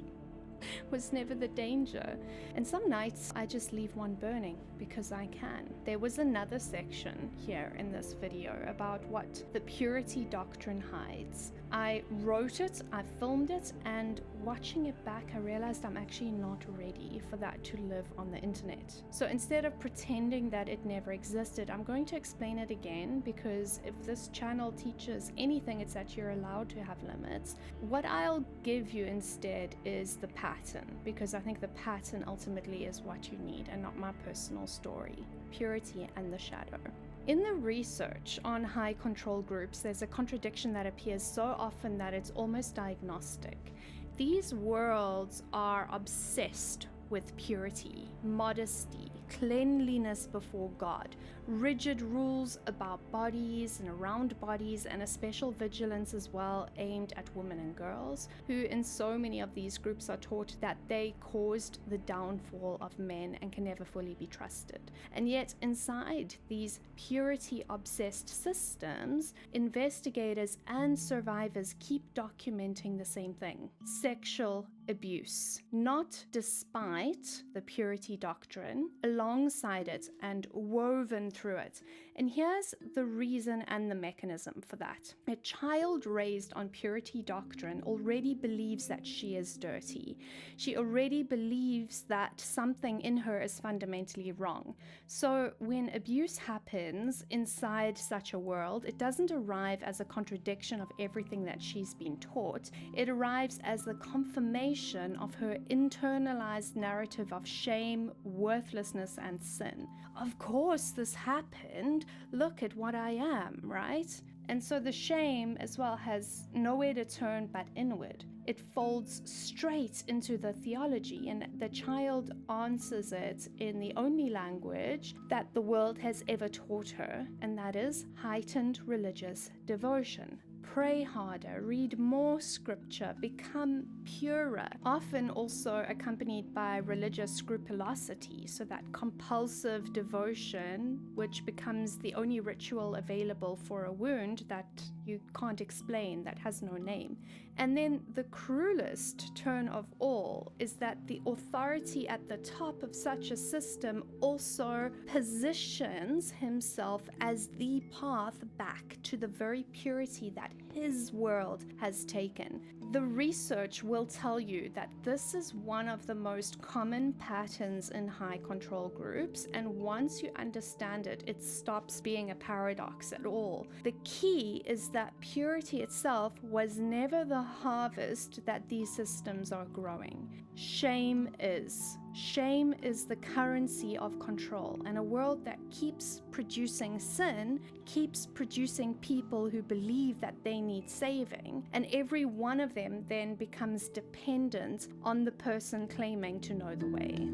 was never the danger. And some nights I just leave one burning because I can. There was another section here in this video about what the purity doctrine hides. I wrote it, I filmed it, and watching it back, I realized I'm actually not ready for that to live on the internet. So instead of pretending that it never existed, I'm going to explain it again, because if this channel teaches anything, it's that you're allowed to have limits. What I'll give you instead is the pattern, because I think the pattern ultimately is what you need and not my personal story. Purity and the shadow. In the research on high control groups, there's a contradiction that appears so often that it's almost diagnostic. These worlds are obsessed with purity, modesty, cleanliness before God, rigid rules about bodies and around bodies, and a special vigilance as well aimed at women and girls, who in so many of these groups are taught that they caused the downfall of men and can never fully be trusted. And yet inside these purity-obsessed systems, investigators and survivors keep documenting the same thing: sexual abuse, not despite the purity doctrine, alongside it and woven through it. And here's the reason and the mechanism for that. A child raised on purity doctrine already believes that she is dirty. She already believes that something in her is fundamentally wrong. So when abuse happens inside such a world, it doesn't arrive as a contradiction of everything that she's been taught. It arrives as the confirmation of her internalized narrative of shame, worthlessness, and sin. Of course this happened. Look at what I am, right? And so the shame as well has nowhere to turn but inward. It folds straight into the theology, and the child answers it in the only language that the world has ever taught her, and that is heightened religious devotion. Pray harder, read more scripture, become purer, often also accompanied by religious scrupulosity, so that compulsive devotion, which becomes the only ritual available for a wound that you can't explain, that has no name. And then the cruelest turn of all is that the authority at the top of such a system also positions himself as the path back to the very purity that his world has taken. The research will tell you that this is one of the most common patterns in high control groups, and once you understand it, it stops being a paradox at all. The key is that purity itself was never the harvest that these systems are growing. Shame is. Shame is the currency of control, and a world that keeps producing sin keeps producing people who believe that they need saving, and every one of them then becomes dependent on the person claiming to know the way.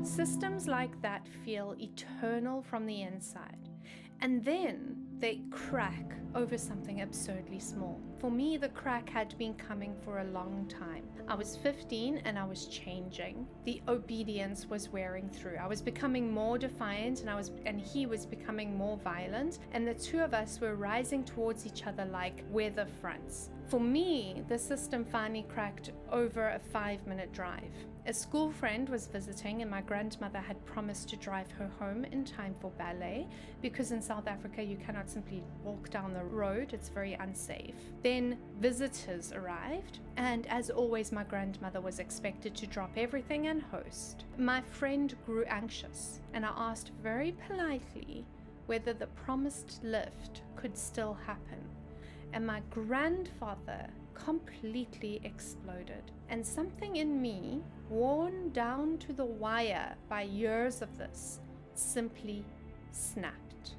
Systems like that feel eternal from the inside, and then they crack over something absurdly small. For me, the crack had been coming for a long time. I was 15 and I was changing. The obedience was wearing through. I was becoming more defiant and he was becoming more violent, and the two of us were rising towards each other like weather fronts. For me, the system finally cracked over a 5-minute drive. A school friend was visiting and my grandmother had promised to drive her home in time for ballet, because in South Africa you cannot simply walk down the road, it's very unsafe. Then visitors arrived, and as always my grandmother was expected to drop everything and host. My friend grew anxious and I asked very politely whether the promised lift could still happen. And my grandfather completely exploded, and something in me, worn down to the wire by years of this, simply snapped.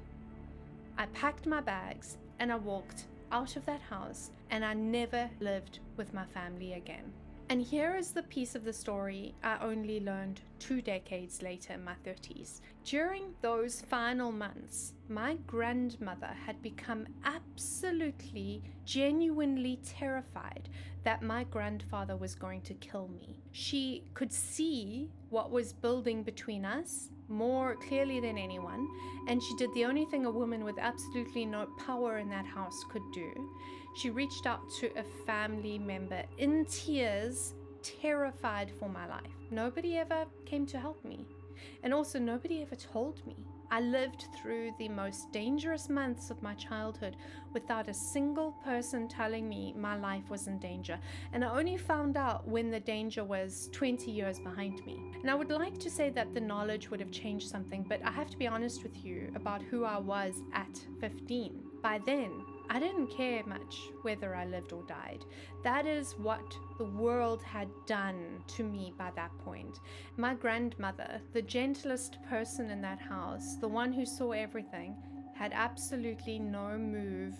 I packed my bags and I walked out of that house, and I never lived with my family again. And here is the piece of the story I only learned 2 decades later in my 30s. During those final months, my grandmother had become absolutely, genuinely terrified that my grandfather was going to kill me. She could see what was building between us more clearly than anyone, and she did the only thing a woman with absolutely no power in that house could do. She reached out to a family member in tears, terrified for my life. Nobody ever came to help me, and also nobody ever told me. I lived through the most dangerous months of my childhood without a single person telling me my life was in danger, and I only found out when the danger was 20 years behind me. And I would like to say that the knowledge would have changed something, but I have to be honest with you about who I was at 15. By then, I didn't care much whether I lived or died. That is what the world had done to me by that point. My grandmother, the gentlest person in that house, the one who saw everything, had absolutely no move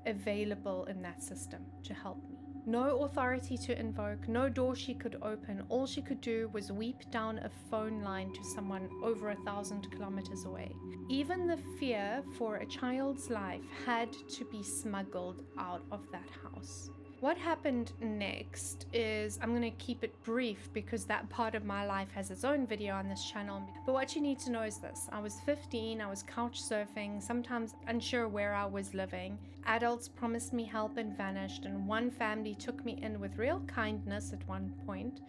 available in that system to help me. No authority to invoke, no door she could open. All she could do was weep down a phone line to someone over 1,000 kilometers away. Even the fear for a child's life had to be smuggled out of that house. What happened next is, I'm going to keep it brief because that part of my life has its own video on this channel. But what you need to know is this. I was 15, I was couch surfing, sometimes unsure where I was living. Adults promised me help and vanished, and one family took me in with real kindness at one point,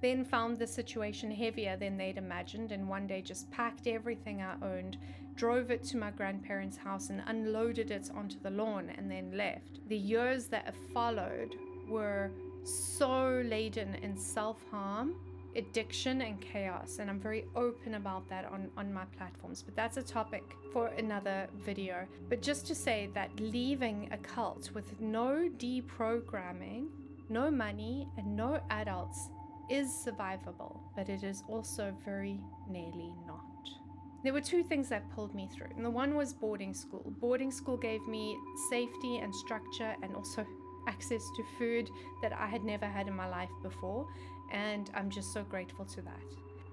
then found the situation heavier than they'd imagined, and one day just packed everything I owned, drove it to my grandparents' house and unloaded it onto the lawn and then left. The years that followed were so laden in self-harm, addiction and chaos, and I'm very open about that on my platforms, but that's a topic for another video. But just to say that leaving a cult with no deprogramming, no money and no adults is survivable, but it is also very nearly not. There were two things that pulled me through, and the one was boarding school. Boarding school gave me safety and structure and also access to food that I had never had in my life before, and I'm just so grateful to that.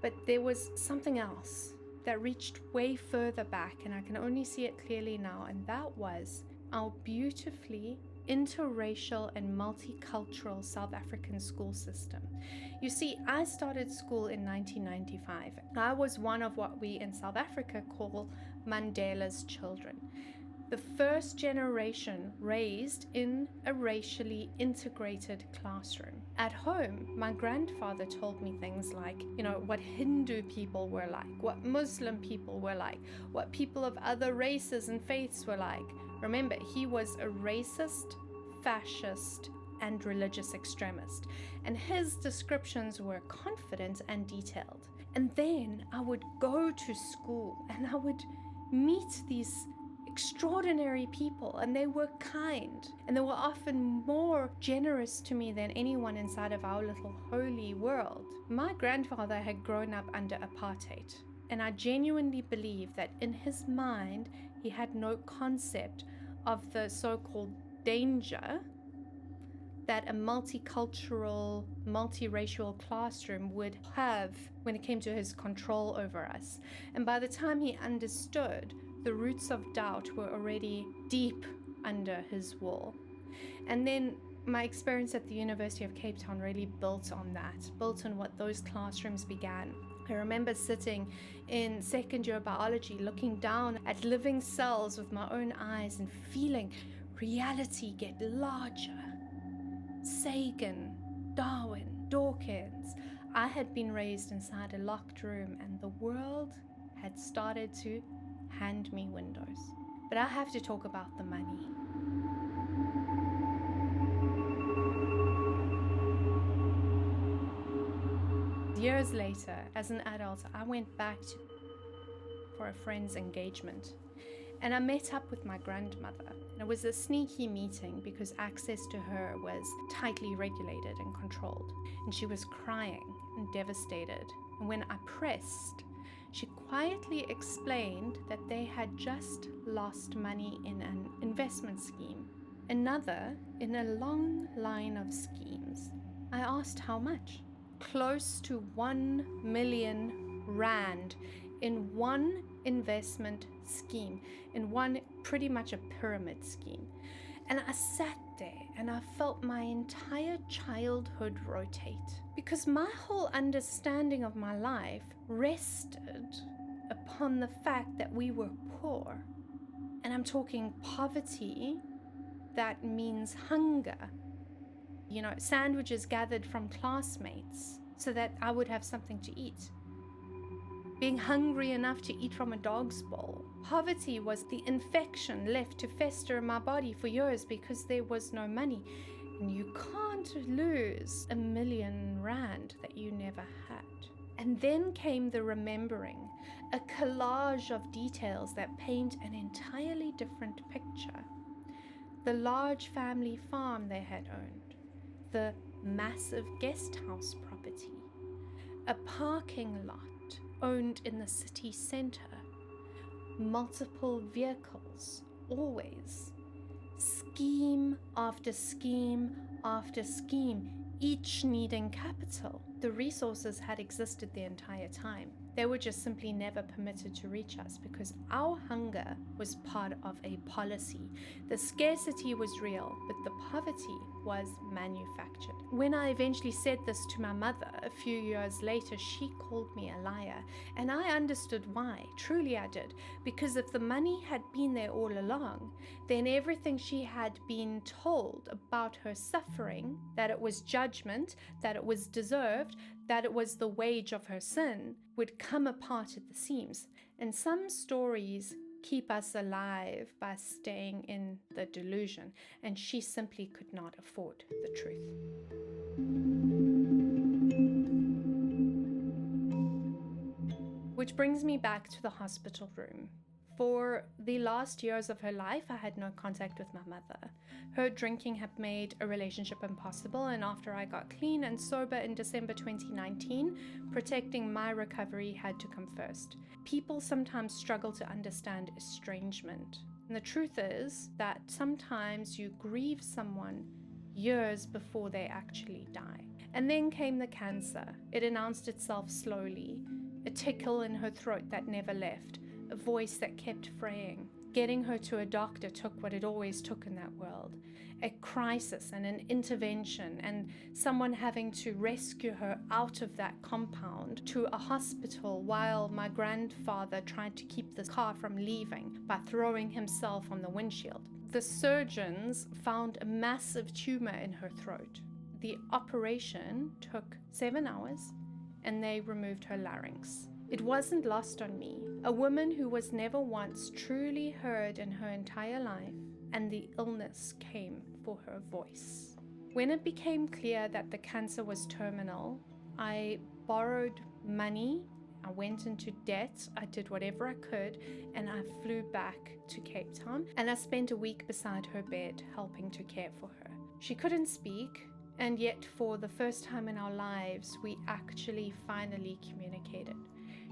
But there was something else that reached way further back, and I can only see it clearly now, and that was our beautifully interracial and multicultural South African school system. You see, I started school in 1995. I was one of what we in South Africa call Mandela's children. The first generation raised in a racially integrated classroom. At home, my grandfather told me things like, what Hindu people were like, what Muslim people were like, what people of other races and faiths were like. Remember, he was a racist, fascist, and religious extremist, and his descriptions were confident and detailed. And then I would go to school and I would meet these extraordinary people, and they were kind, and they were often more generous to me than anyone inside of our little holy world. My grandfather had grown up under apartheid, and I genuinely believe that in his mind he had no concept of the so-called danger that a multicultural, multiracial classroom would have when it came to his control over us. And by the time he understood, the roots of doubt were already deep under his wall. And then my experience at the University of Cape Town really built on that, built on what those classrooms began. I remember sitting in second year biology, looking down at living cells with my own eyes and feeling reality get larger. Sagan, Darwin, Dawkins. I had been raised inside a locked room and the world had started to hand me windows. But I have to talk about the money. Years later, as an adult, I went back for a friend's engagement. And I met up with my grandmother. And it was a sneaky meeting because access to her was tightly regulated and controlled. And she was crying and devastated. And when I pressed, she quietly explained that they had just lost money in an investment scheme. Another in a long line of schemes. I asked how much. Close to 1 million rand in one investment scheme, in one pretty much a pyramid scheme. And I sat there and I felt my entire childhood rotate because my whole understanding of my life rested upon the fact that we were poor. And I'm talking poverty that means hunger. You know, sandwiches gathered from classmates so that I would have something to eat. Being hungry enough to eat from a dog's bowl. Poverty was the infection left to fester in my body for years because there was no money. And you can't lose 1 million rand that you never had. And then came the remembering, a collage of details that paint an entirely different picture. The large family farm they had owned, the massive guest house property, a parking lot owned in the city center, multiple vehicles, always, scheme after scheme after scheme, each needing capital. The resources had existed the entire time. They were just simply never permitted to reach us because our hunger was part of a policy. The scarcity was real, but the poverty was manufactured. When I eventually said this to my mother a few years later, she called me a liar. And I understood why. Truly I did. Because if the money had been there all along, then everything she had been told about her suffering, that it was judgment, that it was deserved, that it was the wage of her sin, would come apart at the seams. And some stories keep us alive by staying in the delusion, and she simply could not afford the truth. Which brings me back to the hospital room. For the last years of her life, I had no contact with my mother. Her drinking had made a relationship impossible, and after I got clean and sober in December 2019, protecting my recovery had to come first. People sometimes struggle to understand estrangement. And the truth is that sometimes you grieve someone years before they actually die. And then came the cancer. It announced itself slowly, a tickle in her throat that never left, a voice that kept fraying. Getting her to a doctor took what it always took in that world. A crisis and an intervention and someone having to rescue her out of that compound to a hospital while my grandfather tried to keep the car from leaving by throwing himself on the windshield. The surgeons found a massive tumor in her throat. The operation took 7 hours and they removed her larynx. It wasn't lost on me, a woman who was never once truly heard in her entire life, and the illness came for her voice. When it became clear that the cancer was terminal, I borrowed money, I went into debt, I did whatever I could, and I flew back to Cape Town, and I spent a week beside her bed helping to care for her. She couldn't speak, and yet for the first time in our lives, we actually finally communicated.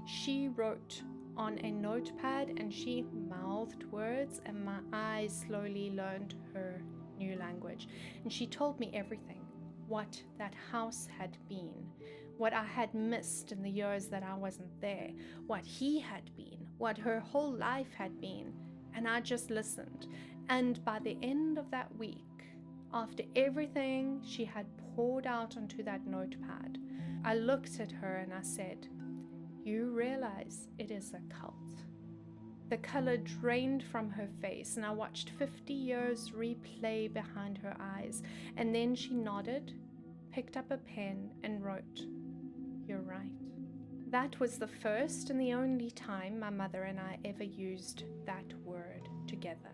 She wrote on a notepad and she mouthed words, and my eyes slowly learned her new language. And she told me everything, what that house had been, what I had missed in the years that I wasn't there, what he had been, what her whole life had been. And I just listened. And by the end of that week, after everything she had poured out onto that notepad, I looked at her and I said, "You realize it is a cult." The color drained from her face, and I watched 50 years replay behind her eyes, and then she nodded, picked up a pen, and wrote, "You're right." That was the first and the only time my mother and I ever used that word together.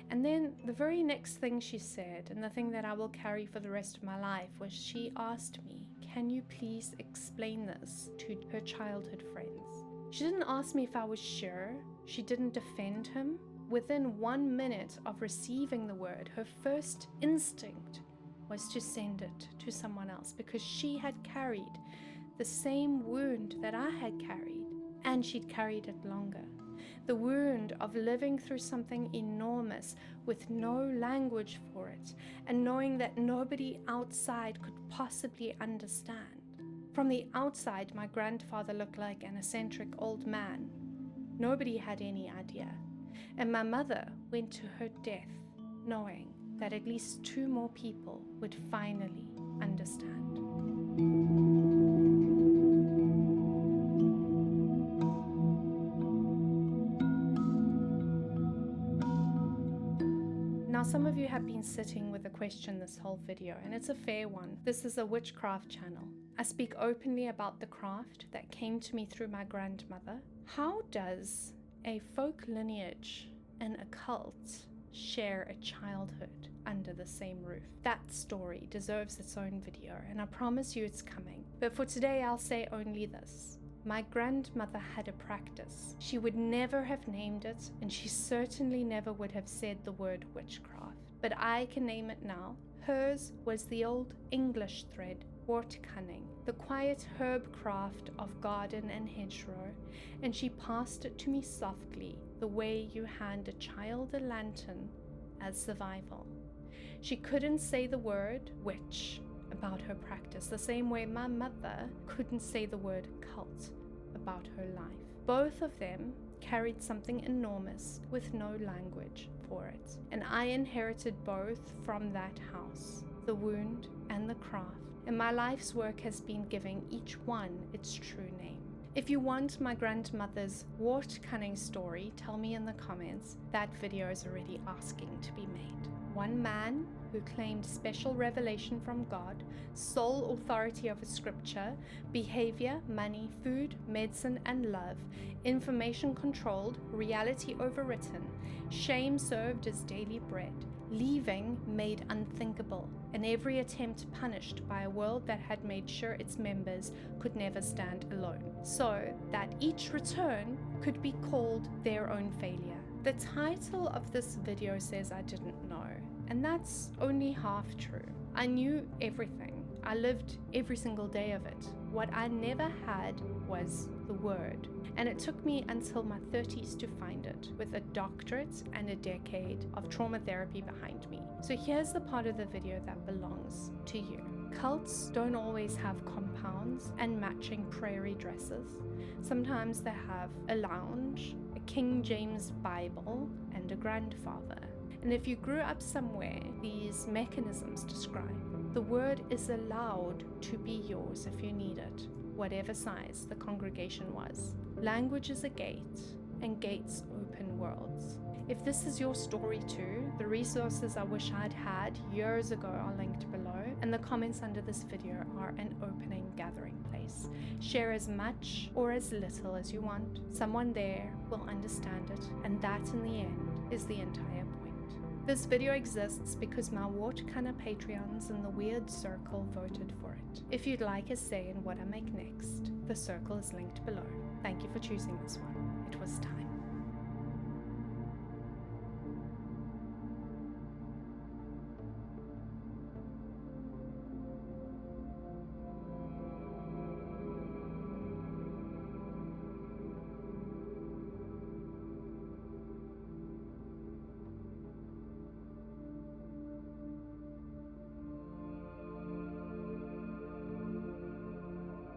And then the very next thing she said, and the thing that I will carry for the rest of my life, was she asked me, "Can you please explain this to her childhood friends?" She didn't ask me if I was sure. She didn't defend him. Within 1 minute of receiving the word, her first instinct was to send it to someone else, because she had carried the same wound that I had carried, and she'd carried it longer. The wound of living through something enormous with no language for it, and knowing that nobody outside could possibly understand. From the outside, my grandfather looked like an eccentric old man. Nobody had any idea. And my mother went to her death knowing that at least 2 more people would finally understand. Now, some of you have been sitting with a question this whole video, and it's a fair one. This is a witchcraft channel. I speak openly about the craft that came to me through my grandmother. How does a folk lineage and a cult share a childhood under the same roof? That story deserves its own video, and I promise you it's coming. But for today, I'll say only this. My grandmother had a practice. She would never have named it, and she certainly never would have said the word witchcraft. But I can name it now. Hers was the old English thread, wort cunning, the quiet herb craft of garden and hedgerow, and she passed it to me softly, the way you hand a child a lantern as survival. She couldn't say the word witch about her practice, the same way my mother couldn't say the word cult about her life. Both of them carried something enormous with no language for it, and I inherited both from that house, the wound and the craft, and my life's work has been giving each one its true name. If you want my grandmother's wart cunning story, tell me in the comments. That video is already asking to be made. One man who claimed special revelation from God, sole authority over scripture, behavior, money, food, medicine, and love, information controlled, reality overwritten, shame served as daily bread, leaving made unthinkable, and every attempt punished by a world that had made sure its members could never stand alone, so that each return could be called their own failure. The title of this video says I didn't know, and that's only half true. I knew everything. I lived every single day of it. What I never had was the word, and it took me until my 30s to find it, with a doctorate and a decade of trauma therapy behind me. So here's the part of the video that belongs to you. Cults don't always have compounds and matching prairie dresses. Sometimes they have a lounge, a King James Bible, and a grandfather. And if you grew up somewhere these mechanisms describe, the word is allowed to be yours if you need it, whatever size the congregation was. Language is a gate, and gates open worlds. If this is your story too, the resources I wish I'd had years ago are linked below, and the comments under this video are an opening gathering place. Share as much or as little as you want. Someone there will understand it, and that in the end is the entire point. This video exists because my Wartkana Patreons in the Weird Circle voted for it. If you'd like a say in what I make next, the circle is linked below. Thank you for choosing this one. It was time.